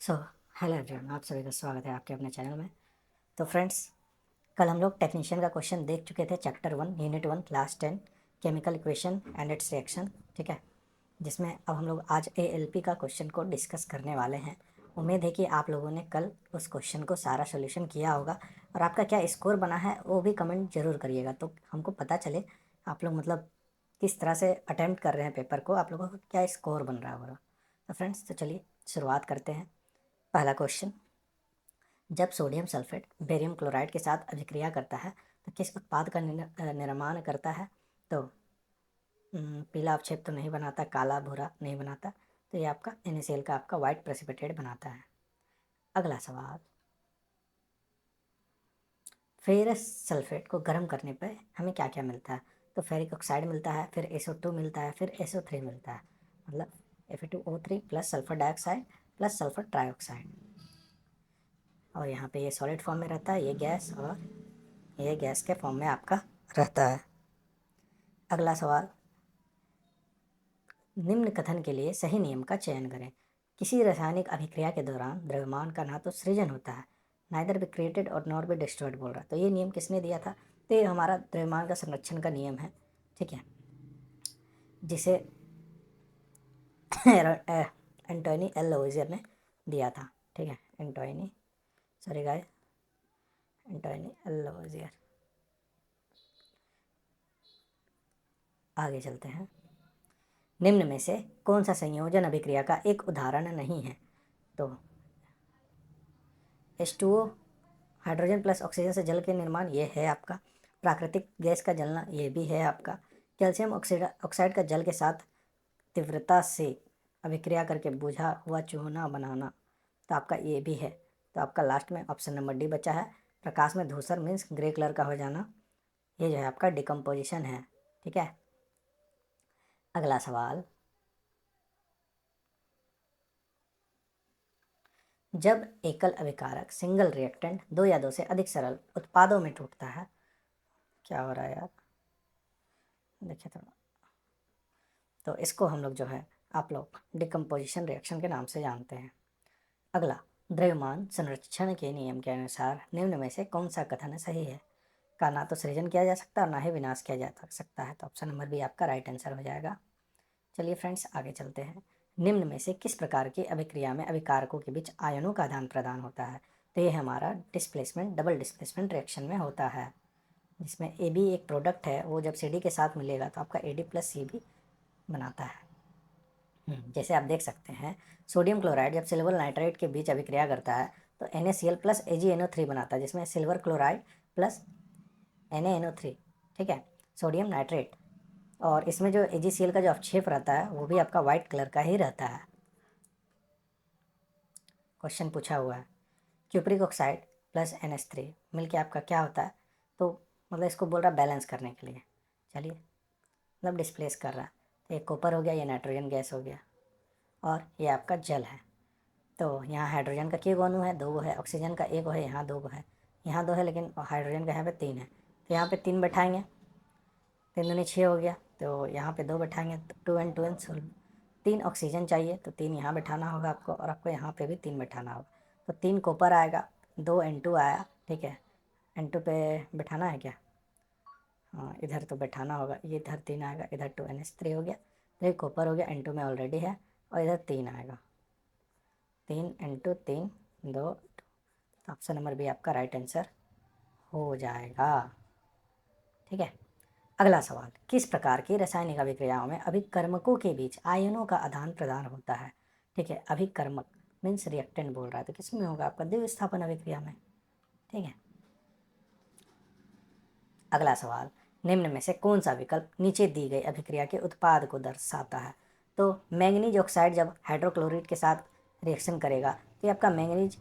So hello everyone, आप सभी का स्वागत है आपके अपने चैनल में। तो फ्रेंड्स, कल हम लोग टेक्नीशियन का क्वेश्चन देख चुके थे, chapter 1 unit 1 class 10 chemical equation and it's reaction. ठीक है, जिसमें अब हम लोग आज एएलपी का क्वेश्चन को डिस्कस करने वाले हैं। उम्मीद है कि आप लोगों ने कल उस क्वेश्चन को सारा सोल्यूशन किया होगा और आपका क्या स्कोर बना है वो भी कमेंट जरूर करिएगा, तो हमको पता चले आप लोग मतलब किस तरह से अटेम्प्ट कर रहे हैं पेपर को, आप लोगों का क्या स्कोर बन रहा होगा। तो फ्रेंड्स, तो चलिए शुरुआत करते हैं। पहला क्वेश्चन, जब सोडियम सल्फेट बेरियम क्लोराइड के साथ अभिक्रिया करता है तो किस उत्पाद का निर्माण करता है। तो पीला अवक्षेप तो नहीं बनाता, काला भूरा नहीं बनाता, तो ये आपका NaCl का आपका वाइट प्रेसिपिटेट बनाता है। अगला सवाल, फेरस सल्फेट को गर्म करने पर हमें क्या क्या मिलता है। तो फेरिक ऑक्साइड मिलता है, फिर SO2 मिलता है, फिर SO3 मिलता है, मतलब Fe2O3 plus sulphur dioxide plus sulphur trioxide. और यहाँ पे ये सॉलिड फॉर्म में रहता है, ये गैस, और ये गैस के फॉर्म में आपका रहता है। अगला सवाल, निम्न कथन के लिए सही नियम का चयन करें। किसी रासायनिक अभिक्रिया के दौरान द्रव्यमान का ना तो सृजन होता है, नाइदर बी क्रिएटेड और नॉट बी डिस्ट्रॉयड बोल रहा है। तो ये नियम किसने दिया था? तो ये हमारा द्रव्यमान का संरक्षण का नियम है। ठीक है, जिसे एंटोनी एल लवोइजियर ने दिया था। ठीक है, Antoine, sorry guys, Antoine L Lavoisier. आगे चलते हैं। निम्न में से कौन सा संयोजन अभिक्रिया का एक उदाहरण नहीं है। तो H2O, हाइड्रोजन प्लस ऑक्सीजन से जल के निर्माण, ये है आपका। प्राकृतिक गैस का जलना, ये भी है आपका। कैल्शियम ऑक्साइड का जल के साथ तीव्रता से अभिक्रिया करके बुझा हुआ चूना बनाना, तो आपका ये भी है। तो आपका लास्ट में ऑप्शन नंबर डी बचा है, प्रकाश में धूसर मीन्स ग्रे कलर का हो जाना, ये जो है आपका डिकम्पोजिशन है। ठीक है, अगला सवाल, जब एकल अभिकारक सिंगल रिएक्टेंट दो या दो से अधिक सरल उत्पादों में टूटता है, क्या हो रहा है यार, देखिए थोड़ा, तो इसको हम लोग जो है आप लोग डिकम्पोजिशन रिएक्शन के नाम से जानते हैं। अगला, द्रव्यमान संरक्षण के नियम के अनुसार निम्न में से कौन सा कथन सही है। का ना तो सृजन किया जा सकता और ना ही विनाश किया जा सकता है, तो ऑप्शन नंबर बी आपका राइट आंसर हो जाएगा। चलिए फ्रेंड्स, आगे चलते हैं। निम्न में से किस प्रकार की अभिक्रिया में अभिकारकों के बीच आयनों का आदान प्रदान होता है। तो ये हमारा डिस्प्लेसमेंट, डबल डिस्प्लेसमेंट रिएक्शन में होता है, जिसमें ए बी एक प्रोडक्ट है, वो जब सी डी के साथ मिलेगा तो आपका AD प्लस CB बनाता है। जैसे आप देख सकते हैं, सोडियम क्लोराइड जब सिल्वर नाइट्राइट के बीच अभिक्रिया करता है तो NaCl प्लस AgNO3 बनाता है, जिसमें सिल्वर क्लोराइड प्लस NaNO3। ठीक है, सोडियम नाइट्रेट। और इसमें जो AgCl का जो अवक्षेप रहता है वो भी आपका वाइट कलर का ही रहता है। क्वेश्चन पूछा हुआ है, क्यूप्रिक ऑक्साइड प्लस NH3 मिलके आपका क्या होता है। तो मतलब इसको बोल रहा है बैलेंस करने के लिए, चलिए मतलब डिस्प्लेस कर रहा है। तो ये कॉपर हो गया, ये नाइट्रोजन गैस हो गया, और ये आपका जल है। तो यहाँ हाइड्रोजन का के अणु है, दो गो है, ऑक्सीजन का एक है, यहाँ दो गो है, यहाँ दो है, लेकिन हाइड्रोजन का यहाँ पे तीन है। तो यहाँ पे तीन बैठाएंगे, तीन दूनी छः हो गया, तो यहाँ पे दो बैठाएंगे, तो 2 and 2 तीन ऑक्सीजन चाहिए, तो तीन यहाँ बैठाना होगा आपको, और आपको यहाँ पे भी तीन बैठाना होगा। तो तीन कॉपर आएगा, 2 N2 आया। ठीक है, N2 पे बैठाना है क्या? हाँ, इधर तो बैठाना होगा, ये इधर तीन आएगा, इधर 2NH3 हो गया, तो ये कॉपर हो गया, N2 में ऑलरेडी है, और इधर तीन आएगा, 3 N2 3 2। तो ऑप्शन नंबर बी आपका राइट आंसर हो जाएगा। ठीक है, अगला सवाल, किस प्रकार की रासायनिक अभिक्रियाओं में अभिकर्मकों के बीच आयनों का आदान प्रदान होता है। ठीक है, अभिकर्मक मीन्स रिएक्टेंट बोल रहा है, तो किसमें होगा आपका द्विविस्थापन अभिक्रिया में। ठीक है, अगला सवाल, निम्न में से कौन सा विकल्प नीचे दी गई अभिक्रिया के उत्पाद को दर्शाता है। तो मैंगनीज ऑक्साइड जब हाइड्रोक्लोराइड के साथ रिएक्शन करेगा तो ये आपका मैंगनीज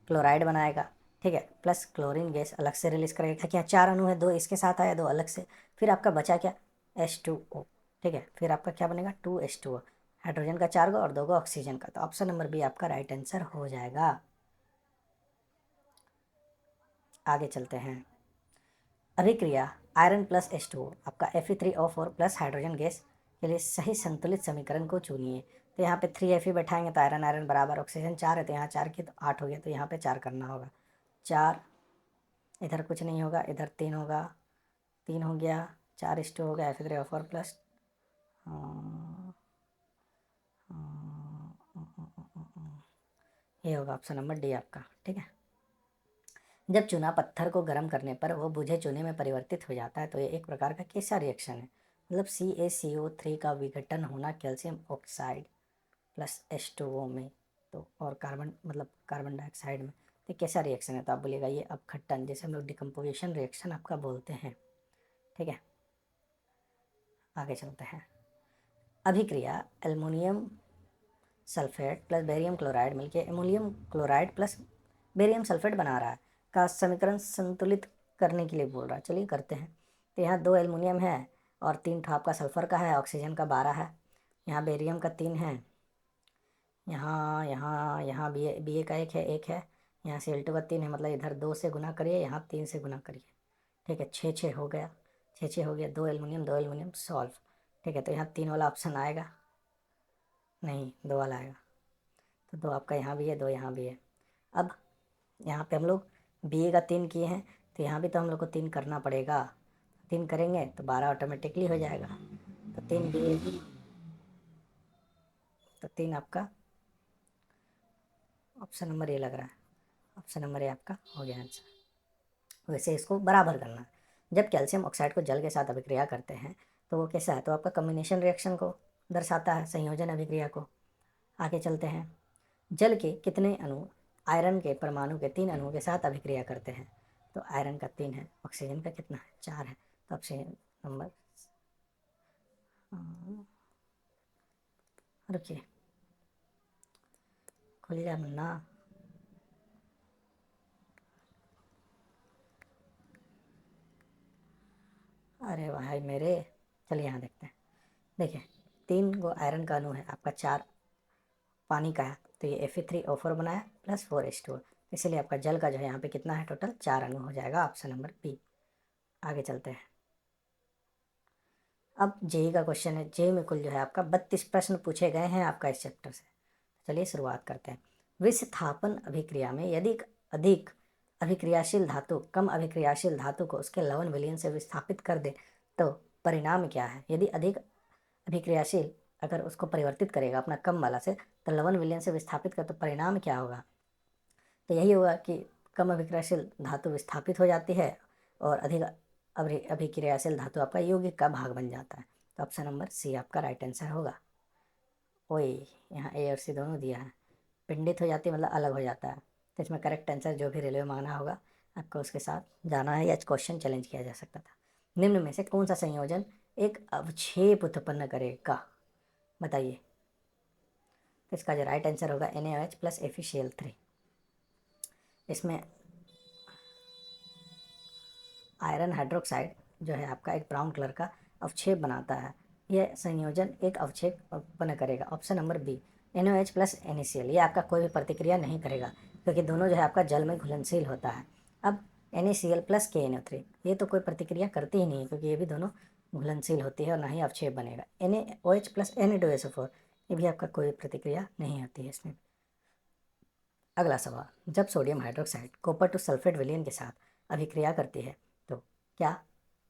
क्लोराइड बनाएगा। ठीक है, प्लस क्लोरीन गैस अलग से रिलीज करेगा। क्या चार अणु है, दो इसके साथ आया, दो अलग से, फिर आपका बचा क्या, H2O। ठीक है, फिर आपका क्या बनेगा, 2H2O, हाइड्रोजन का चार गो और दो गो ऑक्सीजन का। तो ऑप्शन नंबर बी आपका राइट आंसर हो जाएगा। आगे चलते हैं। अभिक्रिया आयरन प्लस H2O आपका Fe3O4 प्लस हाइड्रोजन गैस के लिए सही संतुलित समीकरण को चुनिए। तो यहाँ पे 3Fe बैठाएंगे तो आयरन आयरन बराबर, ऑक्सीजन 4 है तो यहाँ 4 की तो 8 हो गया, तो यहाँ पे 4 करना होगा। 4, इधर कुछ नहीं होगा, इधर 3 होगा, 3 हो गया, 4:2 हो गया, Fe3O4 प्लस ये होगा ऑप्शन नंबर डी आपका। ठीक है। जब चूना पत्थर को गर्म करने पर वो बुझे चूने में परिवर्तित हो जाता है तो ये एक प्रकार का कैसा रिएक्शन है? मतलब CaCO3 का विघटन होना कैल्शियम ऑक्साइड प्लस H2O में, तो और कार्बन मतलब कार्बन डाइऑक्साइड में, तो कैसा रिएक्शन है? तो आप बोलिएगा ये अपघटन, जैसे हम लोग डिकम्पोजिशन रिएक्शन आपका बोलते हैं। ठीक है, आगे चलते हैं। अभिक्रिया aluminium sulphate plus barium chloride मिलकर ammonium chloride plus barium sulphate बना रहा है का समीकरण संतुलित करने के लिए बोल रहा है। चलिए करते हैं। तो यहाँ 2 एल्युमिनियम है और 3 ठो आपका सल्फर का है, ऑक्सीजन का 12 है, यहाँ बेरियम का 3 है, यहाँ यहाँ यहाँ बी ए का एक है, यहाँ Cl2 का 3 है, मतलब इधर 2 से गुना करिए, यहाँ 3 से गुना करिए। ठीक है, 6 हो गया, 6 हो गया, 2 एल्युमिनियम सॉल्व। ठीक है, तो यहाँ 3 वाला ऑप्शन आएगा नहीं, 2 वाला आएगा, तो 2 आपका यहाँ भी है, 2 यहाँ भी है। अब यहाँ पे हम लोग बी का 3 किए हैं तो यहाँ भी तो हम लोग को 3 करना पड़ेगा, 3 करेंगे तो 12 ऑटोमेटिकली हो जाएगा। तो 3 बी, तो 3 आपका ऑप्शन नंबर ए लग रहा है, ऑप्शन नंबर ए आपका हो गया आंसर। वैसे इसको बराबर करना, जब कैल्शियम ऑक्साइड को जल के साथ अभिक्रिया करते हैं तो वो कैसा है? तो आपका कम्बिनेशन रिएक्शन को दर्शाता है, संयोजन अभिक्रिया को। आगे चलते हैं। जल के कितने अणु आयरन के परमाणु के 3 अणुओं के साथ अभिक्रिया करते हैं? तो आयरन का 3 है, ऑक्सीजन का कितना है? 4 है, तो ऑप्शन नंबर रुकिए, खुल जा मुन्ना। अरे भाई मेरे, चलिए यहाँ देखते हैं। देखिए 3 गो आयरन का अणु है आपका, 4 पानी का है, तो ये Fe3O4 बनाया प्लस 4H2O, इसलिए आपका जल का जो है यहाँ पे कितना है? टोटल 4 अणु हो जाएगा, ऑप्शन नंबर बी। आगे चलते हैं। अब जेई का क्वेश्चन है। जेई में कुल जो है आपका 32 प्रश्न पूछे गए हैं आपका इस चैप्टर से। चलिए शुरुआत करते हैं। विस्थापन अभिक्रिया में यदि अधिक अभिक्रियाशील धातु कम अभिक्रियाशील धातु को उसके लवण विलयन से विस्थापित कर दे तो परिणाम क्या है? यदि अधिक अभिक्रियाशील अगर उसको परिवर्तित करेगा अपना कम वाला से, तो लवण विलयन से विस्थापित कर, तो परिणाम क्या होगा? तो यही होगा कि कम अभिक्रियाशील धातु विस्थापित हो जाती है और अधिक अभिक्रियाशील धातु आपका यौगिक का भाग बन जाता है। तो ऑप्शन नंबर सी आपका राइट आंसर होगा। ओए, यहाँ ए और सी दोनों दिया है, पिंडित हो जाती है मतलब अलग हो जाता है, तो इसमें करेक्ट आंसर जो भी रेलवे मांगना होगा आपको उसके साथ जाना है, या क्वेश्चन चैलेंज किया जा सकता था। निम्न में से कौन सा संयोजन एक अवक्षेप उत्पन्न करेगा? बताइए। तो इसका जो राइट आंसर होगा NaOH प्लस FeCl3। इसमें आयरन हाइड्रोक्साइड जो है आपका एक ब्राउन कलर का अवक्षेप बनाता है, यह संयोजन एक अवक्षेप उत्पन्न करेगा, option number B. NaOH plus NaCl ये आपका कोई भी प्रतिक्रिया नहीं करेगा क्योंकि दोनों जो है आपका जल में घुलनशील होता है। अब NaCl प्लस KNO3 ये तो कोई प्रतिक्रिया करती ही नहीं है क्योंकि ये भी दोनों घुलनशील होती है और ना ही अवक्षेप बनेगा। NaOH प्लस Na2SO4 ये भी आपका कोई प्रतिक्रिया नहीं होती है इसमें। अगला सवाल, जब sodium hydroxide copper two sulphate विलयन के साथ अभिक्रिया करती है तो क्या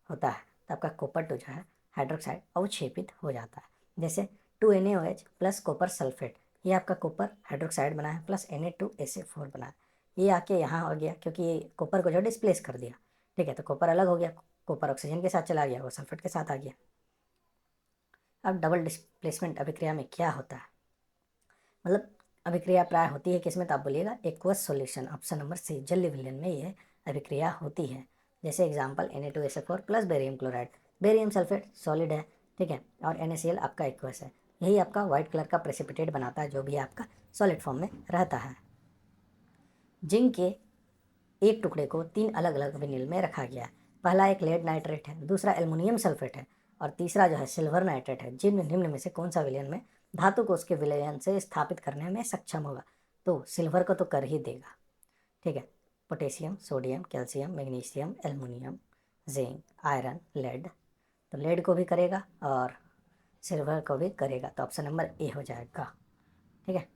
होता है? तो आपका कॉपर टू जो है हाइड्रोक्साइड अवक्षेपित हो जाता है। जैसे 2NaOH प्लस कॉपर सल्फेट, ये आपका कॉपर हाइड्रोक्साइड बना है प्लस Na2SO4 बना है, ये आके यहाँ हो गया क्योंकि ये कॉपर को जो डिस्प्लेस कर दिया। ठीक है, तो कॉपर अलग हो गया, कॉपर ऑक्सीजन के साथ चला गया, वो सल्फेट के साथ आ गया। अब डबल डिस्प्लेसमेंट अभिक्रिया में क्या होता है? मतलब अभिक्रिया प्राय होती है किसमें? तो आप बोलिएगा aqueous solution, option number C, जलीय विलयन में ये अभिक्रिया होती है। जैसे example Na2SO4 plus barium chloride, barium sulphate solid है, ठीक है, और NaCl आपका एक्वस है, यही आपका व्हाइट कलर का प्रेसिपिटेट बनाता है जो भी आपका सॉलिड फॉर्म में रहता है। जिंक के एक टुकड़े को 3 अलग अलग विनिल में रखा गया है। पहला एक लेड नाइट्रेट है, दूसरा एल्युमिनियम सल्फेट है और तीसरा जो है सिल्वर नाइट्रेट है। जिन निम्न में से कौन सा विलयन में धातु को उसके विलयन से स्थापित करने में सक्षम होगा? तो सिल्वर को तो कर ही देगा। ठीक है, potassium, sodium, calcium, magnesium, aluminium, zinc, iron, lead, तो लेड को भी करेगा और सिल्वर को भी करेगा, तो ऑप्शन नंबर ए हो जाएगा। ठीक है,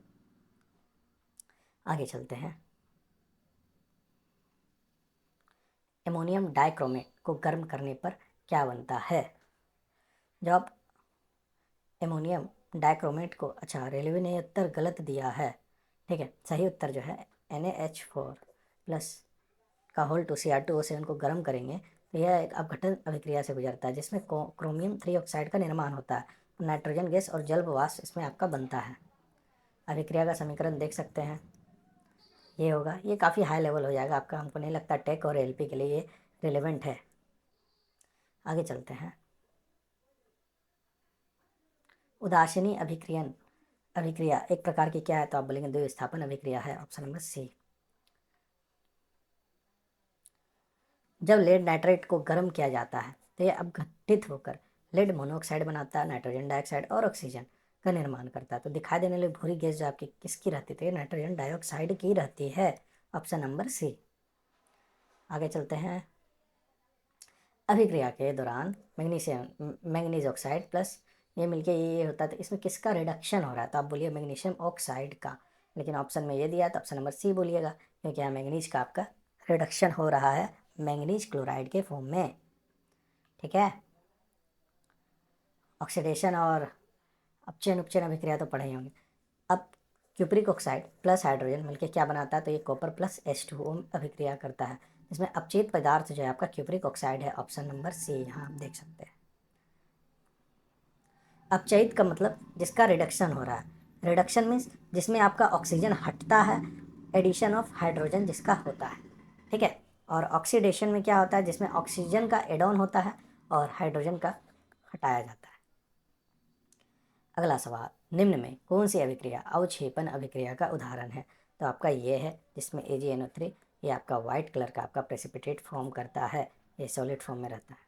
आगे चलते हैं। एमोनियम डाइक्रोमेट को गर्म करने पर क्या बनता है? जब एमोनियम डाइक्रोमेट को, अच्छा रेलवे ने उत्तर गलत दिया है। ठीक है, सही उत्तर जो है NaH4 प्लस का होल टू Cr2O से उनको गर्म करेंगे तो यह एक अपघटन अभिक्रिया से गुजरता है जिसमें क्रोमियम 3 ऑक्साइड का निर्माण होता है। नाइट्रोजन गैस और जल वाष्प इसमें आपका बनता है। अभिक्रिया का समीकरण देख सकते हैं, ये होगा। ये काफ़ी हाई लेवल हो जाएगा आपका, हमको नहीं लगता टेक और एलपी के लिए ये रिलेवेंट है। आगे चलते हैं। उदासीनी अभिक्रिया एक प्रकार की क्या है? तो आप बोलेंगे द्विविस्थापन अभिक्रिया है, ऑप्शन नंबर सी। जब लेड नाइट्रेट को गर्म किया जाता है तो यह अपघटित होकर लेड मोनोऑक्साइड बनाता है, नाइट्रोजन डाइऑक्साइड और ऑक्सीजन का निर्माण करता है। तो दिखाई देने वाली भूरी गैस जो आपकी किसकी रहती है? तो ये नाइट्रोजन डाइऑक्साइड की रहती है, ऑप्शन नंबर सी। आगे चलते हैं। अभिक्रिया के दौरान मैग्नीज ऑक्साइड प्लस ये मिलके ये होता है, तो इसमें किसका रिडक्शन हो रहा है? तो आप बोलिए मैग्नीशियम ऑक्साइड का, लेकिन ऑप्शन में ये दिया तो ऑप्शन नंबर सी बोलिएगा, क्योंकि यहाँ मैग्नीज का आपका रिडक्शन हो रहा है मैग्नीज क्लोराइड के फॉर्म में। ठीक है, ऑक्सीडेशन और अपचयन उपचयन अभिक्रिया तो पढ़े ही होंगे। अब क्यूप्रिक ऑक्साइड प्लस हाइड्रोजन मिलके क्या बनाता है? तो ये कॉपर प्लस H2O अभिक्रिया करता है। इसमें अपचयित पदार्थ जो है आपका क्यूप्रिक ऑक्साइड है, ऑप्शन नंबर सी, यहाँ आप देख सकते हैं। अपचयित का मतलब जिसका रिडक्शन हो रहा है। रिडक्शन मीन्स जिसमें आपका ऑक्सीजन हटता है, एडिशन ऑफ हाइड्रोजन जिसका होता है। ठीक है, और ऑक्सीडेशन में क्या होता है? जिसमें ऑक्सीजन का एड ऑन होता है और हाइड्रोजन का हटाया जाता है। अगला सवाल, निम्न में कौन सी अभिक्रिया अवक्षेपण अभिक्रिया का उदाहरण है? तो आपका ये है जिसमें AgNO3 ये आपका वाइट कलर का आपका प्रेसिपिटेट फॉर्म करता है, ये सॉलिड फॉर्म में रहता है।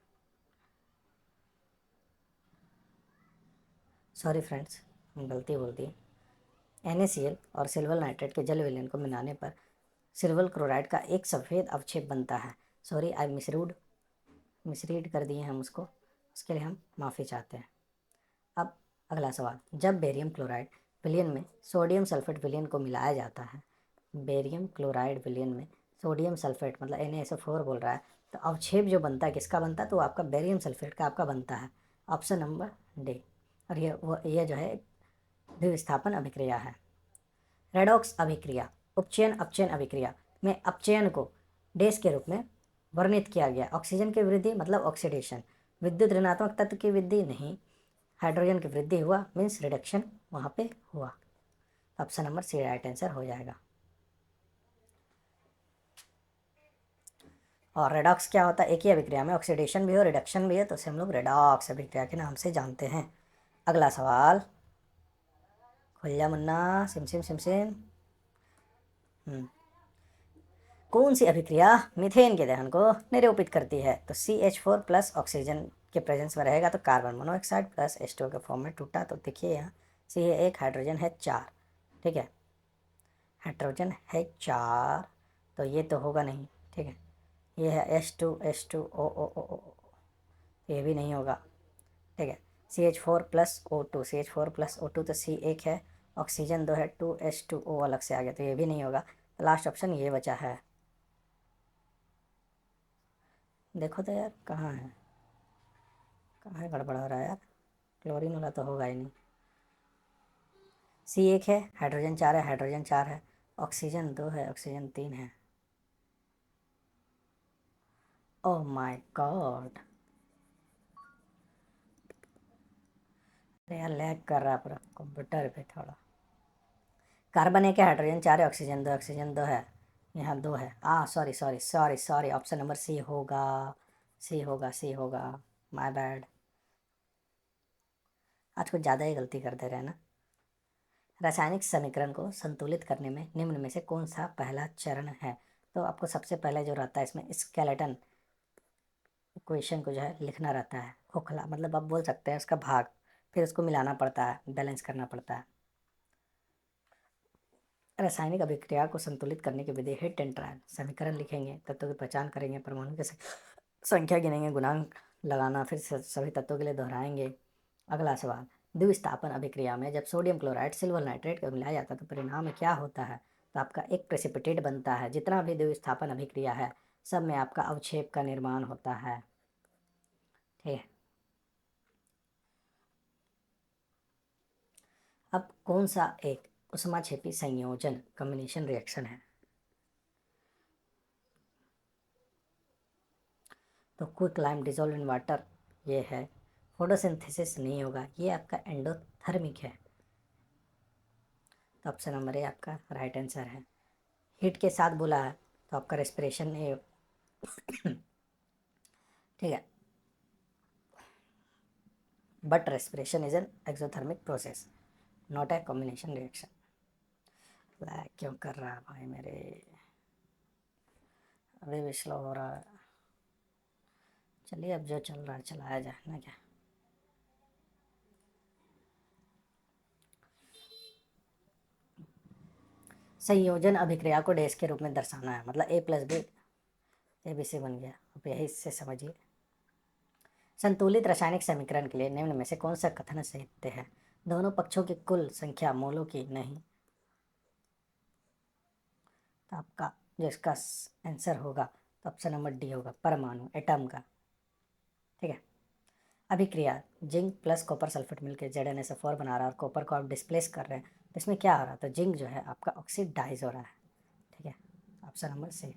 सॉरी फ्रेंड्स, गलती बोल दी। NaCl और सिल्वर नाइट्रेट के जल विलयन को मिलाने पर सिल्वर क्लोराइड का एक सफ़ेद अवक्षेप बनता है। सॉरी, आई मिसरीड कर दिए हम उसको, उसके लिए हम माफ़ी चाहते हैं। अब अगला सवाल, जब बेरियम क्लोराइड विलयन में सोडियम सल्फेट विलयन को मिलाया जाता है, बेरियम क्लोराइड विलयन में सोडियम सल्फेट मतलब NaSO4 बोल रहा है, तो अवक्षेप जो बनता है किसका बनता है? तो आपका बेरियम सल्फेट का आपका बनता है, ऑप्शन नंबर डी। और ये जो है द्विविस्थापन अभिक्रिया है। रेडॉक्स अभिक्रिया उपचयन अपचयन अभिक्रिया में अपचयन को डैश के रूप में वर्णित किया गया। ऑक्सीजन की वृद्धि मतलब ऑक्सीडेशन, विद्युत ऋणात्मक तत्व की वृद्धि नहीं, हाइड्रोजन की वृद्धि हुआ मीन्स रिडक्शन वहाँ पे हुआ। Option number C right answer हो जाएगा। और रेडॉक्स क्या होता है? एक ही अभिक्रिया में ऑक्सीडेशन भी हो रिडक्शन भी है, तो उसे हम लोग रेडॉक्स अभिक्रिया के नाम से जानते हैं। अगला सवाल, खुल जा Munna, SIM SIM SIM SIM. कौन सी अभिक्रिया मीथेन के दहन को निरूपित करती है? तो CH4 प्लस ऑक्सीजन के प्रेजेंस में रहेगा तो कार्बन मोनोऑक्साइड प्लस H2O के फॉर्म में टूटा। तो देखिए यहाँ सी है एक, हाइड्रोजन है 4। ठीक है, हाइड्रोजन है 4, तो ये तो होगा नहीं। ठीक है, ये है H2O, ये भी नहीं होगा। ठीक है, CH4 प्लस O2 तो C एक है, ऑक्सीजन 2 है, 2H2O अलग से आ गया, तो ये भी नहीं होगा। तो लास्ट ऑप्शन ये बचा है। देखो तो यार कहाँ है, कहाँ है, गड़बड़ हो रहा है यार। क्लोरीन वाला तो होगा ही नहीं। C एक है, हाइड्रोजन 4 है, हाइड्रोजन 4 है, ऑक्सीजन 2 है, ऑक्सीजन 3 है। ओह माय गॉड, अरे यार लैग कर रहा है पूरा कंप्यूटर पे थोड़ा। कार्बन एक है, हाइड्रोजन 4 है, ऑक्सीजन दो है, यहाँ 2 है। Sorry sorry sorry sorry, option number C होगा, सी होगा, सी होगा, माय बैड। आज कुछ ज़्यादा ही गलती कर दे रहे हैं ना। रासायनिक समीकरण को संतुलित करने में निम्न में से कौन सा पहला चरण है? तो आपको सबसे पहले जो रहता है इसमें स्केलेटन इक्वेशन को जो है लिखना रहता है, खोखला मतलब आप बोल सकते हैं उसका भाग, फिर उसको मिलाना पड़ता है, बैलेंस करना पड़ता है। रासायनिक अभिक्रिया को संतुलित करने की विधि हिट एंड ट्रायल। समीकरण लिखेंगे, तत्वों की पहचान करेंगे, परमाणु की संख्या गिनेंगे, गुणांक लगाना, फिर सभी तत्वों के लिए दोहराएंगे, अगला सवाल, द्विस्थापन अभिक्रिया में जब सोडियम क्लोराइड सिल्वर नाइट्रेट को मिलाया जाता है तो परिणाम में क्या होता है? तो आपका एक प्रेसिपिटेट बनता है। जितना भी द्विस्थापन अभिक्रिया है सब में आपका अवक्षेप का निर्माण होता है। ठीक है। अब कौन सा एक ऊष्माक्षेपी संयोजन कॉम्बिनेशन रिएक्शन है? तो quick lime dissolve in water ये है। फोटोसिंथेसिस नहीं होगा, ये आपका एंडोथर्मिक है। तो ऑप्शन नंबर ए आपका राइट आंसर है। हीट के साथ बोला है तो आपका रेस्पिरेशन ए। ठीक है। But respiration is an exothermic process, not a combination reaction. Lag क्यों कर रहा है भाई मेरे? अभी भी स्लो हो रहा है। चलिए अब जो चल रहा है चलाया जाए ना क्या। संयोजन अभिक्रिया को डैश के रूप में दर्शाना है, मतलब A plus B A B C बन गया। अब यही से समझिए। संतुलित रासायनिक समीकरण के लिए निम्न में से कौन सा कथन सत्य है? दोनों पक्षों की कुल संख्या मोलों की नहीं। तो आपका जो इसका आंसर होगा तो ऑप्शन नंबर डी होगा, परमाणु, एटम का। ठीक है। अभिक्रिया जिंक प्लस कॉपर सल्फेट मिलकर ZnSO4 बना रहा है और कॉपर को आप डिस्प्लेस कर रहे हैं तो इसमें क्या हो रहा है? तो जिंक जो है आपका ऑक्सीडाइज हो रहा है। ठीक है। ऑप्शन नंबर सी।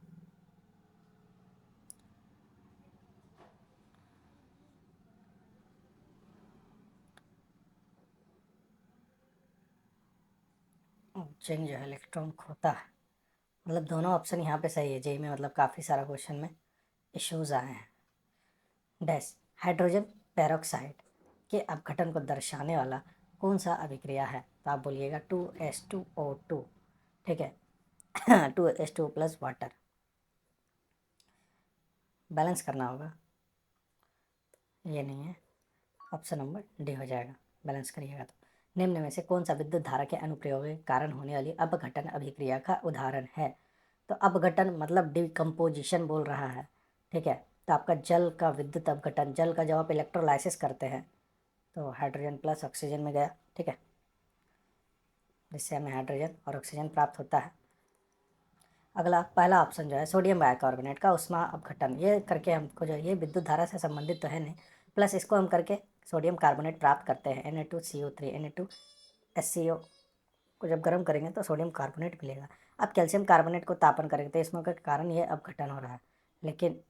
जिंक जो है इलेक्ट्रॉन खोता है। मतलब दोनों ऑप्शन यहाँ पे सही है। जेई में मतलब काफ़ी सारा क्वेश्चन में इश्यूज आए हैं। डैश हाइड्रोजन पेरोक्साइड के अपघटन को दर्शाने वाला कौन सा अभिक्रिया है? तो आप बोलिएगा 2H2O2। ठीक है। 2H2 plus water. बैलेंस करना होगा, ये नहीं है। ऑप्शन नंबर डी हो जाएगा, बैलेंस करिएगा तो। निम्न में से कौन सा विद्युत धारा के अनुप्रयोग के कारण होने वाली अपघटन अभिक्रिया का उदाहरण है? तो अपघटन मतलब डिकम्पोजिशन बोल रहा है। ठीक है। तो आपका जल का विद्युत अपघटन, जल का जब आप इलेक्ट्रोलाइसिस करते हैं तो हाइड्रोजन प्लस ऑक्सीजन में गया। ठीक है। जिससे हमें हाइड्रोजन और ऑक्सीजन प्राप्त होता है। अगला पहला ऑप्शन जो है सोडियम बाइकार्बोनेट का उष्मा अपघटन, ये करके हमको जो है ये विद्युत धारा से संबंधित तो है नहीं, प्लस इसको हम करके सोडियम कार्बोनेट प्राप्त करते हैं Na2CO3 Na2SCO को जब गर्म करेंगे तो सोडियम कार्बोनेट मिलेगा। अब कैल्शियम कार्बोनेट को तापन करेंगे तो इसमें के कारण ये अपघटन हो रहा है। लेकिन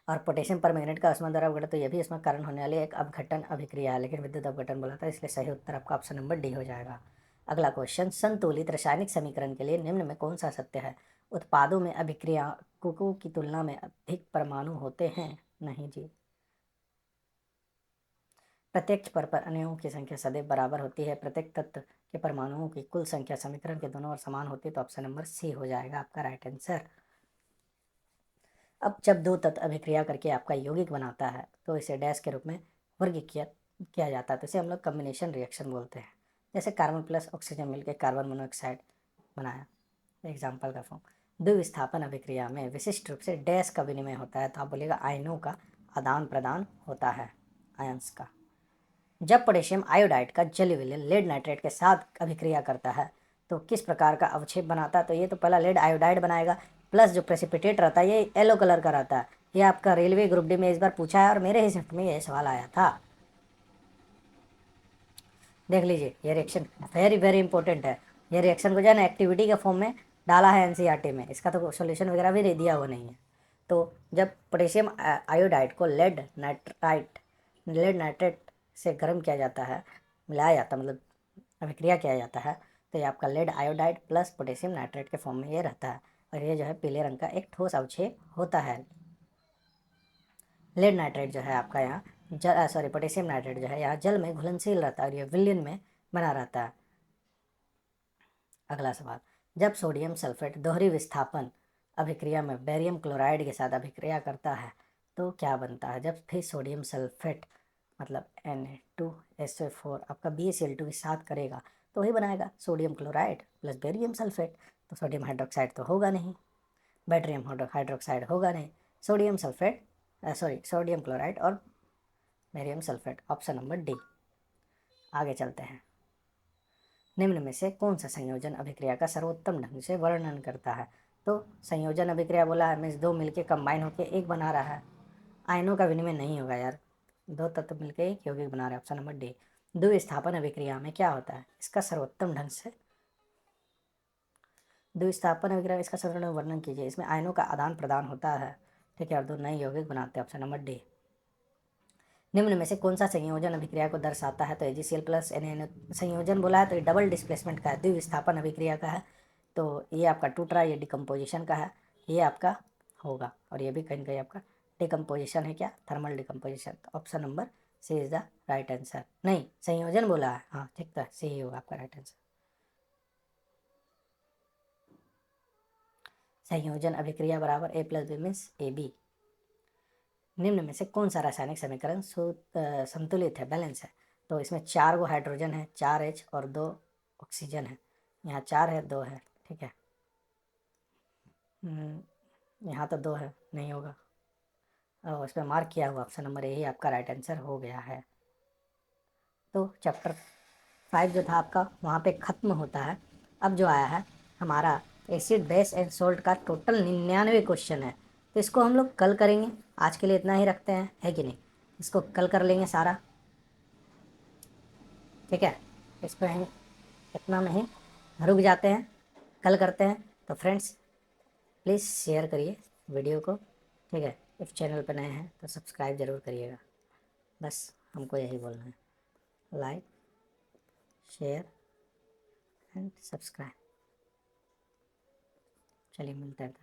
और पोटेशियम परमैंगनेट का उष्मा द्वारा अपघटन, तो ये भी इसमें कारण होने वाली एक अपघटन अभिक्रिया है, लेकिन विद्युत अपघटन बोला था, इसलिए सही उत्तर आपका ऑप्शन नंबर डी हो जाएगा। अगला क्वेश्चन, संतुलित रासायनिक समीकरण के लिए निम्न में कौन सा सत्य है? उत्पादों में अभिक्रियाकों की तुलना में अधिक परमाणु होते हैं। नहीं जी। प्रत्येक पर अणुओं की संख्या सदैव बराबर होती है। प्रत्येक तत्व के परमाणुओं की कुल संख्या समीकरण के दोनों ओर समान होती है। तो ऑप्शन नंबर सी हो जाएगा आपका राइट आंसर। अब जब दो तत्व अभिक्रिया करके आपका यौगिक बनाता है तो इसे डैश के रूप में वर्गीकृत किया जाता है। तो इसे हम लोग कम्बिनेशन रिएक्शन बोलते हैं। जैसे कार्बन प्लस ऑक्सीजन मिलकर कार्बन मोनोऑक्साइड बनाया, एग्जाम्पल का फॉर्म। द्विविस्थापन अभिक्रिया में विशिष्ट रूप से डैश का विनिमय होता है। तो आप बोलिएगा आयनों का आदान प्रदान होता है, आयंस का। जब पोटेशियम आयोडाइड का जलीय विलयन लेड नाइट्रेट के साथ अभिक्रिया करता है तो किस प्रकार का अवक्षेप बनाता है? तो ये तो पहला लेड आयोडाइड बनाएगा, प्लस जो प्रेसिपिटेट रहता है ये येलो कलर का रहता है। ये आपका रेलवे ग्रुप डी में इस बार पूछा है और मेरे ही शिफ्ट में ये सवाल आया था। देख लीजिए, ये रिएक्शन वेरी वेरी इंपॉर्टेंट है। ये रिएक्शन को जो है ना एक्टिविटी के फॉर्म में डाला है एनसीईआरटी में, इसका तो सोल्यूशन वगैरह भी दिया हुआ नहीं है। तो जब पोटेशियम आयोडाइड को लेड नाइट्रेट से गर्म किया जाता है, मिलाया जाता मतलब अभिक्रिया किया जाता है, तो ये आपका lead iodide plus potassium nitrate के फॉर्म में ये रहता है और ये जो है पीले रंग का एक ठोस अवक्षेप होता है। लेड नाइट्रेट जो है आपका यहाँ पोटेशियम नाइट्रेट जो है यहाँ जल में घुलनशील रहता है और ये विलयन में बना रहता है। अगला सवाल, जब सोडियम सल्फेट दोहरी विस्थापन अभिक्रिया में बेरियम क्लोराइड के साथ अभिक्रिया करता है तो क्या बनता है? जब फिर सोडियम सल्फेट मतलब Na2SO4 आपका BaCl2 के साथ करेगा तो वही बनाएगा sodium chloride plus barium sulphate. तो सोडियम हाइड्रोक्साइड तो होगा नहीं, बैटरियम हाइड्रोक्साइड होगा नहीं, सोडियम सल्फेट सोडियम क्लोराइड और barium sulphate, option number D. आगे चलते हैं। निम्न में से कौन सा संयोजन अभिक्रिया का सर्वोत्तम ढंग से वर्णन करता है? तो संयोजन अभिक्रिया बोला है, मीन्स दो मिलके कंबाइन होकर एक बना रहा है। आयनों का विनिमय नहीं होगा यार, दो तत्व मिलकर एक यौगिक बना रहे हैं, ऑप्शन नंबर डी। द्विस्थापन अभिक्रिया में क्या होता है? इसका सर्वोत्तम ढंग से द्विस्थापन अभिक्रिया, इसका सर्वोत्तम वर्णन कीजिए। इसमें आयनों का आदान प्रदान होता है, ठीक है, और दो नए यौगिक बनाते हैं, ऑप्शन नंबर डी। निम्न में से कौन सा संयोजन अभिक्रिया को दर्शाता है? तो AgCl प्लस Na संयोजन बोला है तो ये डबल डिस्प्लेसमेंट का है, द्विविस्थापन अभिक्रिया का है। तो ये आपका टूट रहा है, ये डिकम्पोजिशन का है, ये आपका होगा। और ये भी कहीं ना कहीं आपका डिकम्पोजिशन है, क्या? Thermal decomposition. तो option number C is the right answer. नहीं, संयोजन बोला है, हाँ ठीक था, सी ही होगा आपका राइट आंसर। संयोजन अभिक्रिया बराबर A plus B means AB। निम्न में से कौन सा रासायनिक समीकरण संतुलित है, बैलेंस है? तो इसमें 4 गो हाइड्रोजन है, 4H और 2 ऑक्सीजन है। यहाँ 4 है, 2 है, ठीक है। यहाँ तो 2 है, नहीं होगा। और इस पर मार्क किया हुआ ऑप्शन नंबर ए ही आपका राइट आंसर हो गया है। तो चैप्टर 5 जो था आपका वहाँ पे ख़त्म होता है। अब जो आया है हमारा एसिड बेस एंड सोल्ट का टोटल 99 क्वेश्चन है। तो इसको हम लोग कल करेंगे, आज के लिए इतना ही रखते हैं, है कि नहीं? इसको कल कर लेंगे सारा, ठीक है। इसको हम इतना में ही रुक जाते हैं, कल करते हैं। तो फ्रेंड्स प्लीज़ शेयर करिए वीडियो को, ठीक है। इस चैनल पर नए हैं तो सब्सक्राइब ज़रूर करिएगा, बस हमको यही बोलना है। Like, share and subscribe. चलिए मिलते हैं।